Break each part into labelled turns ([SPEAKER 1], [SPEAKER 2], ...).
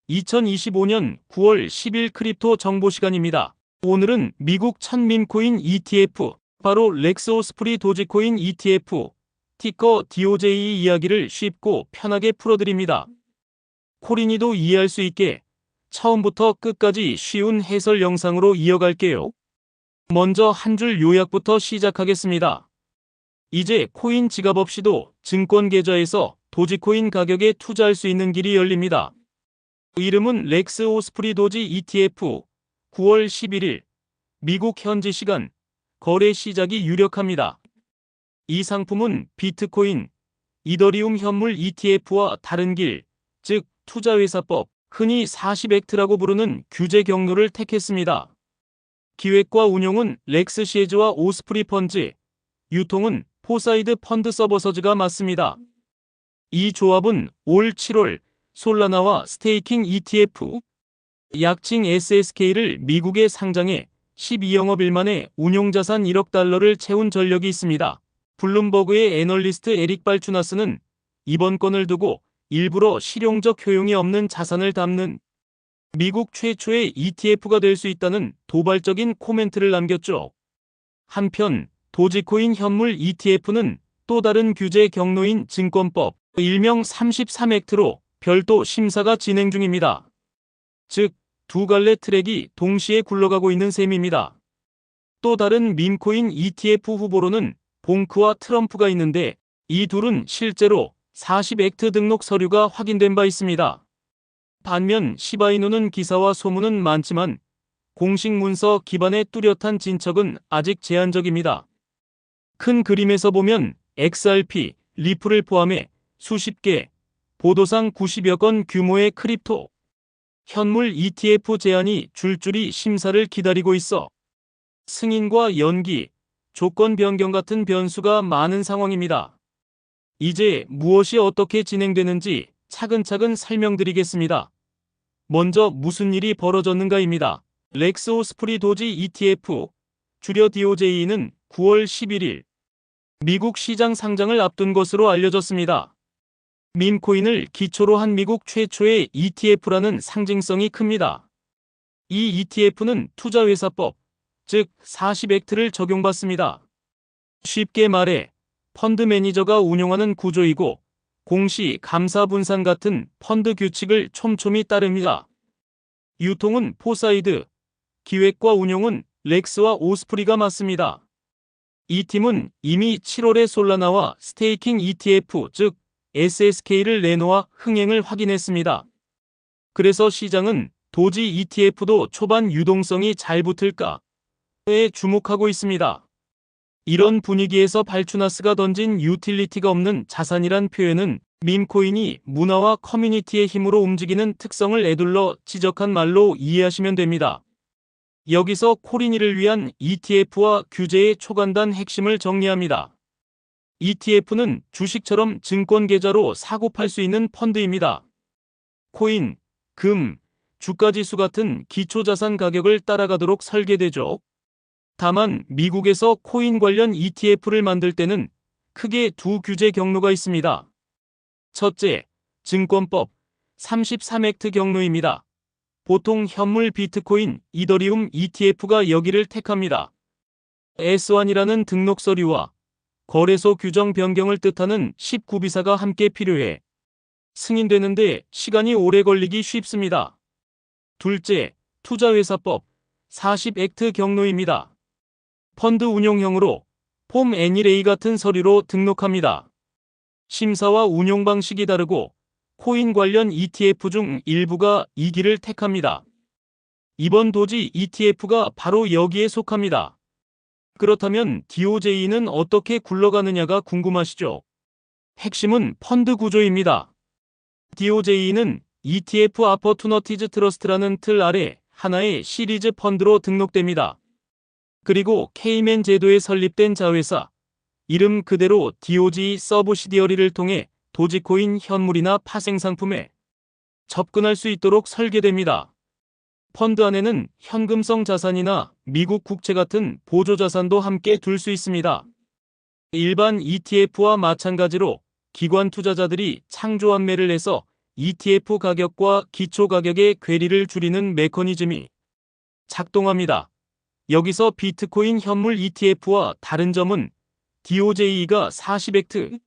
[SPEAKER 1] 2025년 9월 10일 크립토 정보 시간입니다. 오늘은 미국 첫 밈코인 ETF, 바로 렉스 오스프리 도지코인 ETF, 티커 DOJ 이야기를 쉽고 편하게 풀어드립니다. 코린이도 이해할 수 있게 처음부터 끝까지 쉬운 해설 영상으로 이어갈게요. 먼저 한 줄 요약부터 시작하겠습니다. 이제 코인 지갑 없이도 증권 계좌에서 도지코인 가격에 투자할 수 있는 길이 열립니다. 이름은 렉스 오스프리 도지 ETF, 9월 11일 미국 현지 시간 거래 시작이 유력합니다. 이 상품은 비트코인, 이더리움 현물 ETF와 다른 길, 즉 투자회사법, 흔히 40액트라고 부르는 규제 경로를 택했습니다. 기획과 운용은 렉스 시에즈와 오스프리 펀즈, 유통은 포사이드 펀드 서버서즈가 맡습니다. 이 조합은 올 7월 솔라나와 스테이킹 ETF, 약칭 SSK를 미국에 상장해 12영업일 만에 운용자산 1억 달러를 채운 전력이 있습니다. 블룸버그의 애널리스트 에릭 발추나스는 이번 건을 두고 일부러 실용적 효용이 없는 자산을 담는 미국 최초의 ETF가 될 수 있다는 도발적인 코멘트를 남겼죠. 한편 도지코인 현물 ETF는 또 다른 규제 경로인 증권법, 일명 33액트로 별도 심사가 진행 중입니다. 즉, 두 갈래 트랙이 동시에 굴러가고 있는 셈입니다. 또 다른 밈코인 ETF 후보로는 봉크와 트럼프가 있는데 이 둘은 실제로 40액트 등록 서류가 확인된 바 있습니다. 반면 시바이누는 기사와 소문은 많지만 공식 문서 기반의 뚜렷한 진척은 아직 제한적입니다. 큰 그림에서 보면 XRP, 리플을 포함해 수십 개, 보도상 90여 건 규모의 크립토 현물 ETF 제안이 줄줄이 심사를 기다리고 있어 승인과 연기, 조건 변경 같은 변수가 많은 상황입니다. 이제 무엇이 어떻게 진행되는지 차근차근 설명드리겠습니다. 먼저 무슨 일이 벌어졌는가입니다. 렉스 오스프리 도지 ETF, 줄여 DOJ는 9월 11일 미국 시장 상장을 앞둔 것으로 알려졌습니다. 밈코인을 기초로 한 미국 최초의 ETF라는 상징성이 큽니다. 이 ETF는 투자회사법, 즉 40액트를 적용받습니다. 쉽게 말해 펀드 매니저가 운용하는 구조이고 공시, 감사 분산 같은 펀드 규칙을 촘촘히 따릅니다. 유통은 포사이드, 기획과 운용은 렉스와 오스프리가 맡습니다. 이 팀은 이미 7월에 솔라나와 스테이킹 ETF, 즉 SSK를 내놓아 흥행을 확인했습니다. 그래서 시장은 도지 ETF도 초반 유동성이 잘 붙을까에 주목하고 있습니다. 이런 분위기에서 발추나스가 던진 유틸리티가 없는 자산이란 표현은 밈코인이 문화와 커뮤니티의 힘으로 움직이는 특성을 에둘러 지적한 말로 이해하시면 됩니다. 여기서 코린이를 위한 ETF와 규제의 초간단 핵심을 정리합니다. ETF는 주식처럼 증권 계좌로 사고 팔 수 있는 펀드입니다. 코인, 금, 주가지수 같은 기초자산 가격을 따라가도록 설계되죠. 다만 미국에서 코인 관련 ETF를 만들 때는 크게 두 규제 경로가 있습니다. 첫째, 증권법 33액트 경로입니다. 보통 현물 비트코인, 이더리움 ETF가 여기를 택합니다. S1이라는 등록 서류와 거래소 규정 변경을 뜻하는 19비사가 함께 필요해 승인되는데 시간이 오래 걸리기 쉽습니다. 둘째, 투자회사법 40액트 경로입니다. 펀드 운용형으로 폼 N1A 같은 서류로 등록합니다. 심사와 운용 방식이 다르고 코인 관련 ETF 중 일부가 이 길을 택합니다. 이번 도지 ETF가 바로 여기에 속합니다. 그렇다면 DOJ는 어떻게 굴러가느냐가 궁금하시죠? 핵심은 펀드 구조입니다. DOJ는 ETF 아퍼투너티즈 트러스트라는 틀 아래 하나의 시리즈 펀드로 등록됩니다. 그리고 케이맨 제도에 설립된 자회사, 이름 그대로 DOJ 서브시디어리를 통해 도지코인 현물이나 파생상품에 접근할 수 있도록 설계됩니다. 펀드 안에는 현금성 자산이나 미국 국채 같은 보조자산도 함께 둘 수 있습니다. 일반 ETF와 마찬가지로 기관 투자자들이 창조 환매를 해서 ETF 가격과 기초 가격의 괴리를 줄이는 메커니즘이 작동합니다. 여기서 비트코인 현물 ETF와 다른 점은 DOJ가 40액트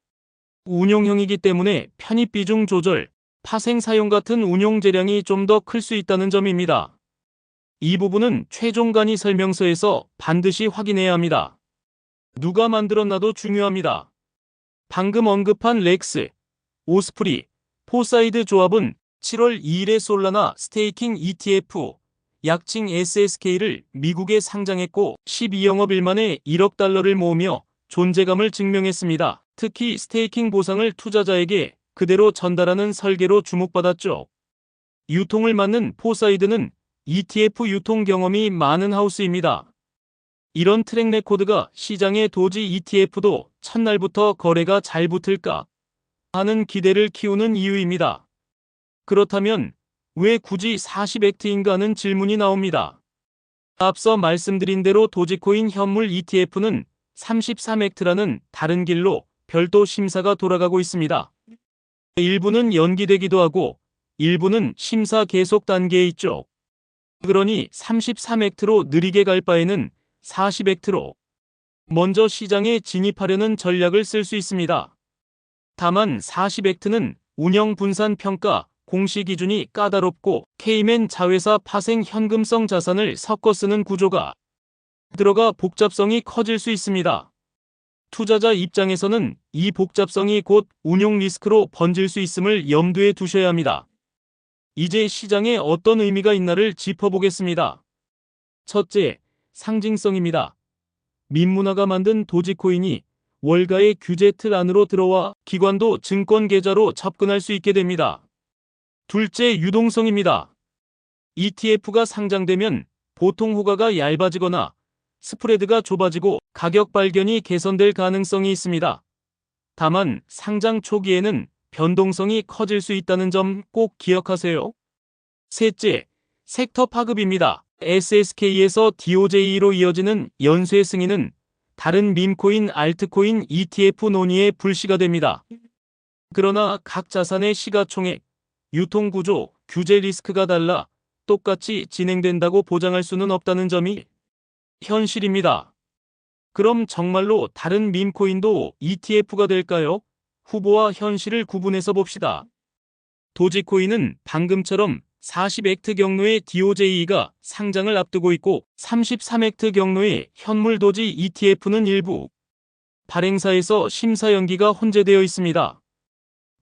[SPEAKER 1] 운용형이기 때문에 편입 비중 조절, 파생 사용 같은 운용 재량이 좀 더 클 수 있다는 점입니다. 이 부분은 최종 간이 설명서에서 반드시 확인해야 합니다. 누가 만들었나도 중요합니다. 방금 언급한 렉스, 오스프리, 포사이드 조합은 7월 2일에 솔라나 스테이킹 ETF, 약칭 SSK를 미국에 상장했고 12영업일 만에 1억 달러를 모으며 존재감을 증명했습니다. 특히 스테이킹 보상을 투자자에게 그대로 전달하는 설계로 주목받았죠. 유통을 맡는 포사이드는 ETF 유통 경험이 많은 하우스입니다. 이런 트랙 레코드가 시장의 도지 ETF도 첫날부터 거래가 잘 붙을까 하는 기대를 키우는 이유입니다. 그렇다면 왜 굳이 40액트인가 하는 질문이 나옵니다. 앞서 말씀드린 대로 도지코인 현물 ETF는 33액트라는 다른 길로 별도 심사가 돌아가고 있습니다. 일부는 연기되기도 하고 일부는 심사 계속 단계에 있죠. 그러니 33액트로 느리게 갈 바에는 40액트로 먼저 시장에 진입하려는 전략을 쓸 수 있습니다. 다만 40액트는 운영 분산 평가, 공시 기준이 까다롭고 케이맨 자회사 파생 현금성 자산을 섞어 쓰는 구조가 들어가 복잡성이 커질 수 있습니다. 투자자 입장에서는 이 복잡성이 곧 운용 리스크로 번질 수 있음을 염두에 두셔야 합니다. 이제 시장에 어떤 의미가 있나를 짚어보겠습니다. 첫째, 상징성입니다. 민문화가 만든 도지코인이 월가의 규제 틀 안으로 들어와 기관도 증권 계좌로 접근할 수 있게 됩니다. 둘째, 유동성입니다. ETF가 상장되면 보통 호가가 얇아지거나 스프레드가 좁아지고 가격 발견이 개선될 가능성이 있습니다. 다만 상장 초기에는 변동성이 커질 수 있다는 점 꼭 기억하세요. 셋째, 섹터 파급입니다. SSK에서 DOJ로 이어지는 연쇄 승인은 다른 밈코인, 알트코인 ETF 논의에 불씨가 됩니다. 그러나 각 자산의 시가총액, 유통구조, 규제 리스크가 달라 똑같이 진행된다고 보장할 수는 없다는 점이 현실입니다. 그럼 정말로 다른 밈코인도 ETF가 될까요? 후보와 현실을 구분해서 봅시다. 도지코인은 방금처럼 40액트 경로의 DOJ가 상장을 앞두고 있고 33액트 경로의 현물 도지 ETF는 일부 발행사에서 심사 연기가 혼재되어 있습니다.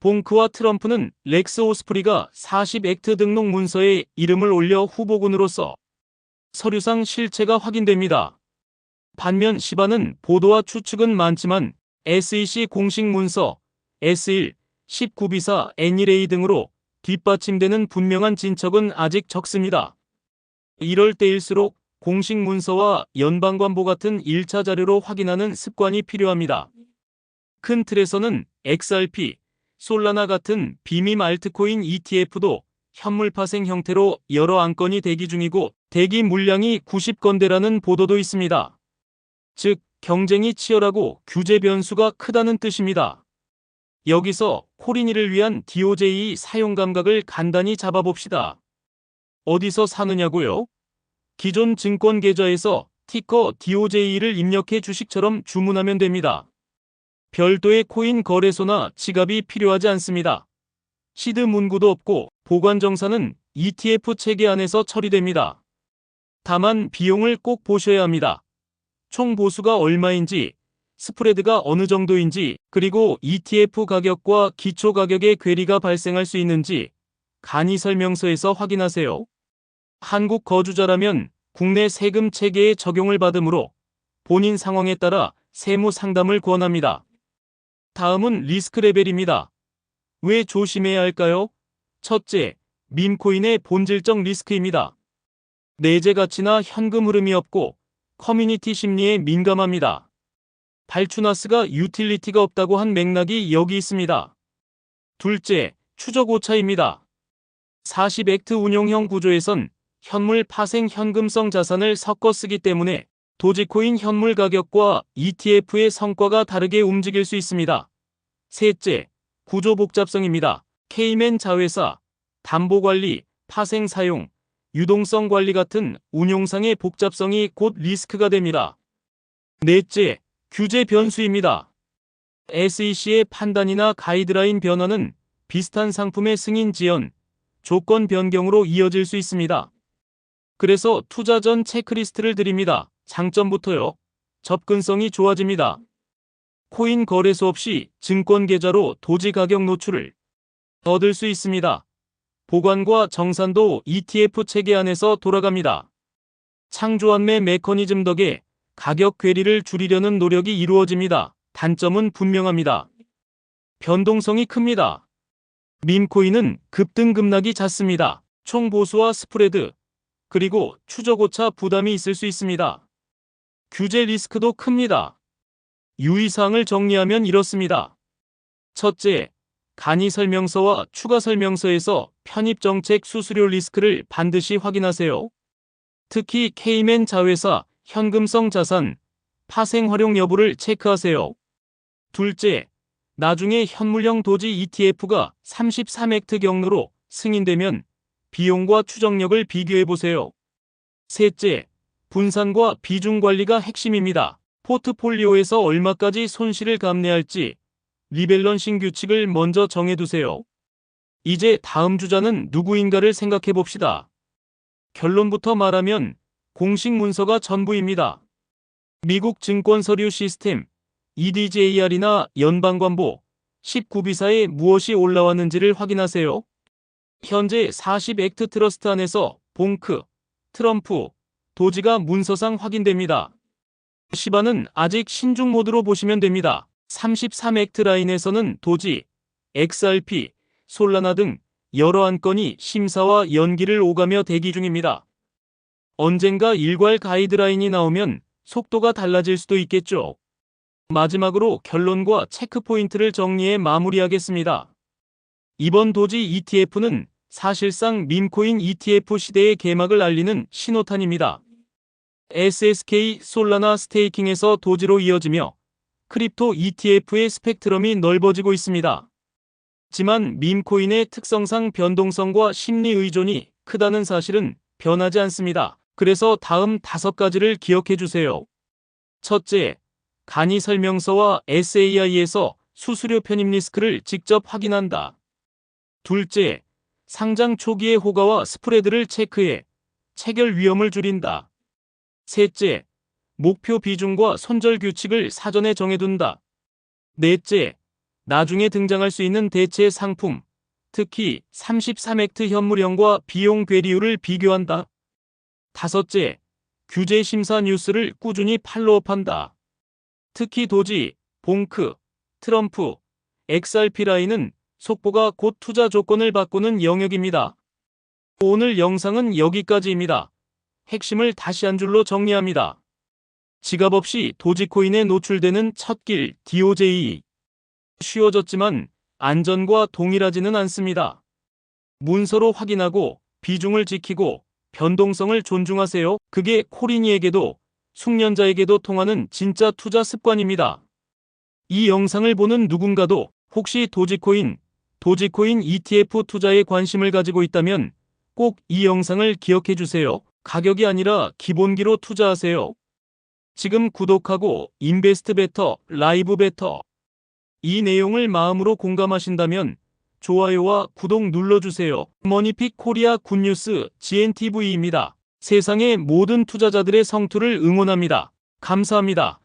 [SPEAKER 1] 봉크와 트럼프는 렉스 오스프리가 40액트 등록 문서에 이름을 올려 후보군으로서 서류상 실체가 확인됩니다. 반면 시바는 보도와 추측은 많지만 SEC 공식 문서 S1, 19비사 N1A 등으로 뒷받침되는 분명한 진척은 아직 적습니다. 이럴 때일수록 공식 문서와 연방관보 같은 1차 자료로 확인하는 습관이 필요합니다. 큰 틀에서는 XRP, 솔라나 같은 비밈 알트코인 ETF도 현물 파생 형태로 여러 안건이 대기 중이고 대기 물량이 90건대라는 보도도 있습니다. 즉, 경쟁이 치열하고 규제 변수가 크다는 뜻입니다. 여기서 코린이를 위한 DOJ 사용 감각을 간단히 잡아봅시다. 어디서 사느냐고요? 기존 증권 계좌에서 티커 DOJ를 입력해 주식처럼 주문하면 됩니다. 별도의 코인 거래소나 지갑이 필요하지 않습니다. 시드 문구도 없고 보관 정산은 ETF 체계 안에서 처리됩니다. 다만 비용을 꼭 보셔야 합니다. 총 보수가 얼마인지, 스프레드가 어느 정도인지, 그리고 ETF 가격과 기초 가격의 괴리가 발생할 수 있는지 간이 설명서에서 확인하세요. 한국 거주자라면 국내 세금 체계에 적용을 받으므로 본인 상황에 따라 세무 상담을 권합니다. 다음은 리스크 레벨입니다. 왜 조심해야 할까요? 첫째, 밈코인의 본질적 리스크입니다. 내재 가치나 현금 흐름이 없고 커뮤니티 심리에 민감합니다. 발추나스가 유틸리티가 없다고 한 맥락이 여기 있습니다. 둘째, 추적 오차입니다. 40액트 운용형 구조에선 현물 파생 현금성 자산을 섞어 쓰기 때문에 도지코인 현물 가격과 ETF의 성과가 다르게 움직일 수 있습니다. 셋째, 구조 복잡성입니다. 케이맨 자회사, 담보관리, 파생 사용, 유동성 관리 같은 운용상의 복잡성이 곧 리스크가 됩니다. 넷째, 규제 변수입니다. SEC의 판단이나 가이드라인 변화는 비슷한 상품의 승인 지연, 조건 변경으로 이어질 수 있습니다. 그래서 투자 전 체크리스트를 드립니다. 장점부터요. 접근성이 좋아집니다. 코인 거래소 없이 증권 계좌로 도지 가격 노출을 얻을 수 있습니다. 보관과 정산도 ETF 체계 안에서 돌아갑니다. 창조환매 메커니즘 덕에 가격 괴리를 줄이려는 노력이 이루어집니다. 단점은 분명합니다. 변동성이 큽니다. 밈코인은 급등급락이 잦습니다. 총 보수와 스프레드, 그리고 추적오차 부담이 있을 수 있습니다. 규제 리스크도 큽니다. 유의사항을 정리하면 이렇습니다. 첫째, 간이 설명서와 추가 설명서에서 편입정책 수수료 리스크를 반드시 확인하세요. 특히 케이맨 자회사, 현금성 자산, 파생 활용 여부를 체크하세요. 둘째, 나중에 현물형 도지 ETF가 33액트 경로로 승인되면 비용과 추정력을 비교해보세요. 셋째, 분산과 비중 관리가 핵심입니다. 포트폴리오에서 얼마까지 손실을 감내할지 리밸런싱 규칙을 먼저 정해두세요. 이제 다음 주자는 누구인가를 생각해봅시다. 결론부터 말하면 공식 문서가 전부입니다. 미국 증권 서류 시스템 EDJR이나 연방관보 19비사에 무엇이 올라왔는지를 확인하세요. 현재 40액트 트러스트 안에서 봉크, 트럼프, 도지가 문서상 확인됩니다. 시바는 아직 신중 모드로 보시면 됩니다. 33액트 라인에서는 도지, XRP, 솔라나 등 여러 안건이 심사와 연기를 오가며 대기 중입니다. 언젠가 일괄 가이드라인이 나오면 속도가 달라질 수도 있겠죠. 마지막으로 결론과 체크포인트를 정리해 마무리하겠습니다. 이번 도지 ETF는 사실상 밈코인 ETF 시대의 개막을 알리는 신호탄입니다. SSK 솔라나 스테이킹에서 도지로 이어지며 크립토 ETF의 스펙트럼이 넓어지고 있습니다. 하지만 밈코인의 특성상 변동성과 심리 의존이 크다는 사실은 변하지 않습니다. 그래서 다음 5가지를 기억해 주세요. 첫째, 간이 설명서와 SAI에서 수수료 편입 리스크를 직접 확인한다. 둘째, 상장 초기의 호가와 스프레드를 체크해 체결 위험을 줄인다. 셋째, 목표 비중과 손절 규칙을 사전에 정해둔다. 넷째, 나중에 등장할 수 있는 대체 상품, 특히 33액트 현물형과 비용 괴리율을 비교한다. 다섯째, 규제 심사 뉴스를 꾸준히 팔로우한다. 특히 도지, 봉크, 트럼프, XRP 라인은 속보가 곧 투자 조건을 바꾸는 영역입니다. 오늘 영상은 여기까지입니다. 핵심을 다시 한 줄로 정리합니다. 지갑 없이 도지코인에 노출되는 첫 길 DOJ. 쉬워졌지만 안전과 동일하지는 않습니다. 문서로 확인하고 비중을 지키고 변동성을 존중하세요. 그게 코린이에게도 숙련자에게도 통하는 진짜 투자 습관입니다. 이 영상을 보는 누군가도 혹시 도지코인 ETF 투자에 관심을 가지고 있다면 꼭 이 영상을 기억해 주세요. 가격이 아니라 기본기로 투자하세요. 지금 구독하고 인베스트 베터, 라이브 베터 이 내용을 마음으로 공감하신다면 좋아요와 구독 눌러주세요. 머니픽 코리아 굿뉴스 GNTV입니다. 세상의 모든 투자자들의 성투를 응원합니다. 감사합니다.